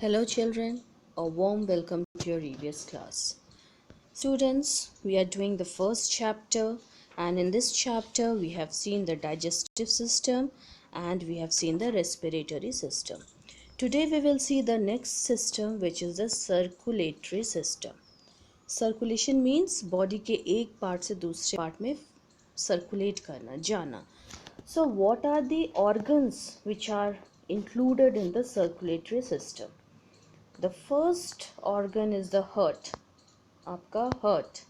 Hello children, a warm welcome to your EVS class. Students, we are doing the first chapter, and in this chapter we have seen the digestive system and we have seen the respiratory system. Today we will see the next system, which is the circulatory system. Circulation means body के एक part से दूसरे part में circulate करना, जाना. So what are the organs which are included in the circulatory system? The first organ is the heart, आपका heart,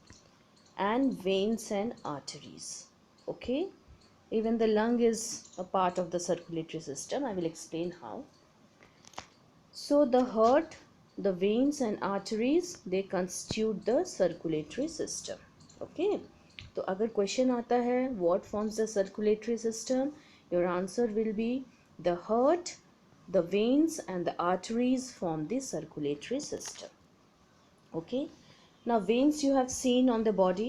and veins and arteries. Okay, even the lung is a part of the circulatory system. I will explain how. So the heart, the veins and arteries, they constitute the circulatory system. Okay, तो अगर question आता है what forms the circulatory system, your answer will be the heart, the veins and the arteries form the circulatory system. Okay, now veins you have seen on the body.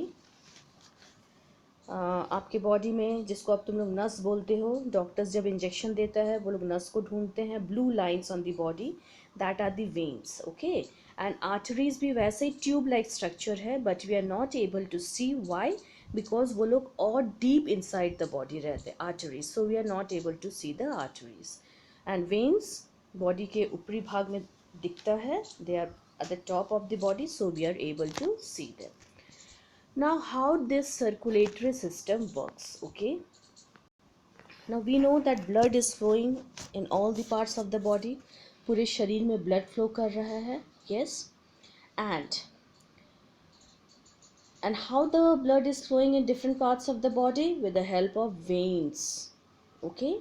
आपके body में जिसको अब तुम लोग नस बोलते हो, डॉक्टर्स जब इंजेक्शन देता है वो लोग नस को ढूंढते हैं. Blue lines on the body, that are the veins. Okay, and arteries भी वैसे ही ट्यूब लाइक स्ट्रक्चर है, but we are not able to see. Why? Because वो लोग और डीप इनसाइड द बॉडी रहते हैं arteries, so we are not able to see the arteries. And veins body के ऊपरी भाग में दिखता है, they are at the top of the body, so we are able to see them. Now how this circulatory system works? Okay, now we know that blood is flowing in all the parts of the body. पूरे शरीर में blood flow कर रहा है. Yes, and how the blood is flowing in different parts of the body? With the help of veins. Okay,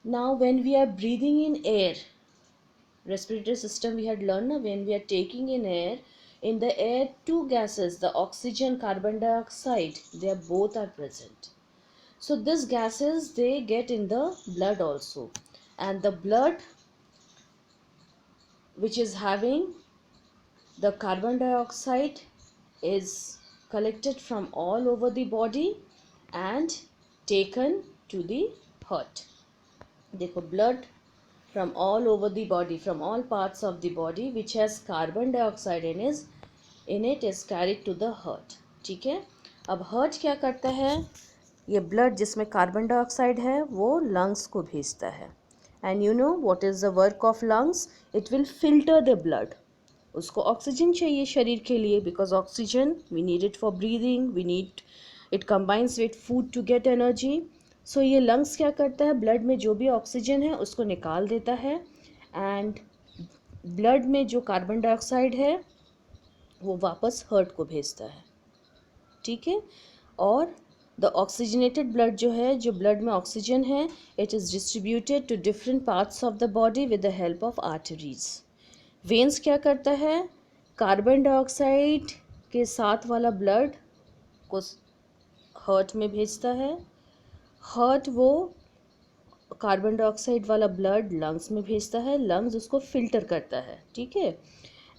now when we are breathing in air, respiratory system we had learned, when we are taking in air, in the air two gases, the oxygen, carbon dioxide, they are both are present. So these gases, they get in the blood also, and the blood which is having the carbon dioxide is collected from all over the body and taken to the heart. देखो, blood from all over the body, from all parts of the body which has carbon dioxide in it is carried to the heart. ठीक है, अब heart क्या करता है? ये blood जिसमें carbon dioxide है वो lungs को भेजता है. And you know what is the work of lungs? It will filter the blood. उसको ऑक्सीजन चाहिए शरीर के लिए, because oxygen we need it for breathing, we need it combines with food to get energy. सो ये lungs क्या करता है? Blood में जो भी ऑक्सीजन है उसको निकाल देता है, एंड ब्लड में जो कार्बन डाइऑक्साइड है वो वापस हार्ट को भेजता है. ठीक है, और द ऑक्सीजनेटेड ब्लड जो है, जो ब्लड में ऑक्सीजन है, it is distributed to different parts of the body with the help of arteries. Veins क्या करता है? कार्बन डाइऑक्साइड के साथ वाला ब्लड को हार्ट में भेजता है. हार्ट वो कार्बन डाइऑक्साइड वाला ब्लड लंग्स में भेजता है, लंग्स उसको फिल्टर करता है. ठीक है,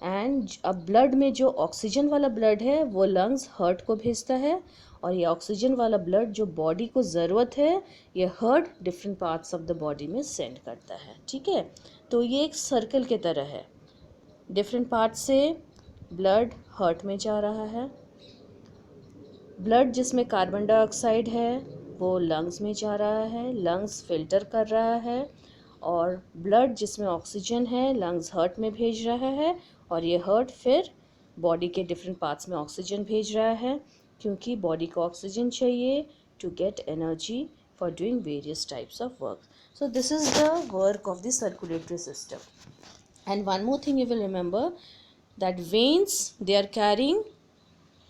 एंड अब ब्लड में जो ऑक्सीजन वाला ब्लड है वो लंग्स हार्ट को भेजता है, और ये ऑक्सीजन वाला ब्लड जो बॉडी को ज़रूरत है ये heart different parts of the body में सेंड करता है. ठीक है, तो ये एक सर्कल के तरह है. डिफरेंट पार्ट से ब्लड हार्ट में जा रहा है, ब्लड जिसमें कार्बन डाइऑक्साइड है वो लंग्स में जा रहा है, लंग्स फिल्टर कर रहा है, और ब्लड जिसमें ऑक्सीजन है लंग्स हार्ट में भेज रहा है, और ये हार्ट फिर बॉडी के डिफरेंट पार्ट्स में ऑक्सीजन भेज रहा है, क्योंकि बॉडी को ऑक्सीजन चाहिए to get energy for doing various types of work. So this is the work of the circulatory system. And one more thing you will remember, that veins they are carrying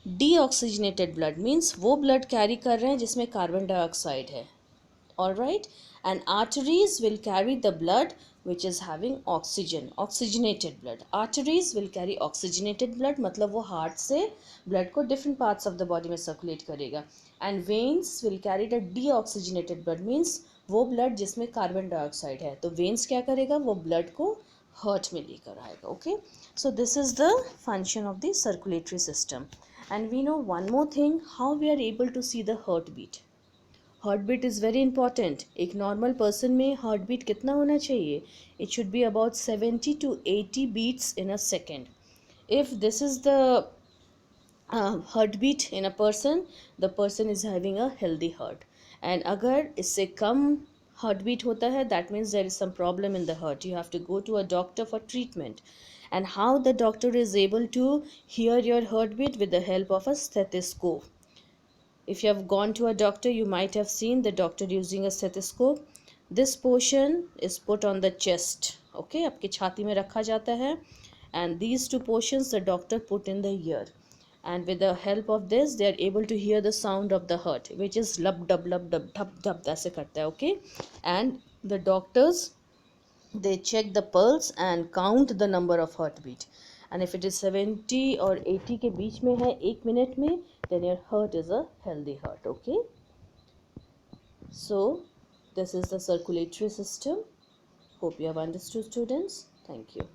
deoxygenated blood, means वो blood carry कर रहे हैं जिसमें carbon dioxide है. All right, and arteries will carry the blood which is having oxygen, oxygenated blood. Arteries will carry oxygenated blood, मतलब वो heart से blood को different parts of the body में सर्कुलेट करेगा. And veins will carry the deoxygenated blood, means वो blood जिसमें carbon dioxide है, तो वेन्स क्या करेगा? वो ब्लड को हार्ट में लेकर आएगा. Okay, so this is the function of the circulatory system. And we know one more thing, how we are able to see the heartbeat. Heart beat is very important. एक normal person में heart beat कितना होना चाहिए? It should be about 70 to 80 beats in a second. If this is the heartbeat in a person, the person is having a healthy heart. And अगर इससे कम heartbeat होता है, that means there is some problem in the heart. You have to go to a doctor for treatment. And how the doctor is able to hear your heartbeat? With the help of a stethoscope. If you have gone to a doctor, you might have seen the doctor using a stethoscope. This portion is put on the chest. Okay, आपकी छाती में रखा जाता है. And these two portions the doctor put in the ear. And with the help of this, they are able to hear the sound of the heart, which is lub dub lub dub dhap dhap ऐसे करता है. Okay, and the doctors, they check the pulse and count the number of heartbeat. And if it is 70 or 80 के बीच में है 1 minute में, then your heart is a healthy heart. Okay, so this is the circulatory system. Hope you have understood, students. Thank you.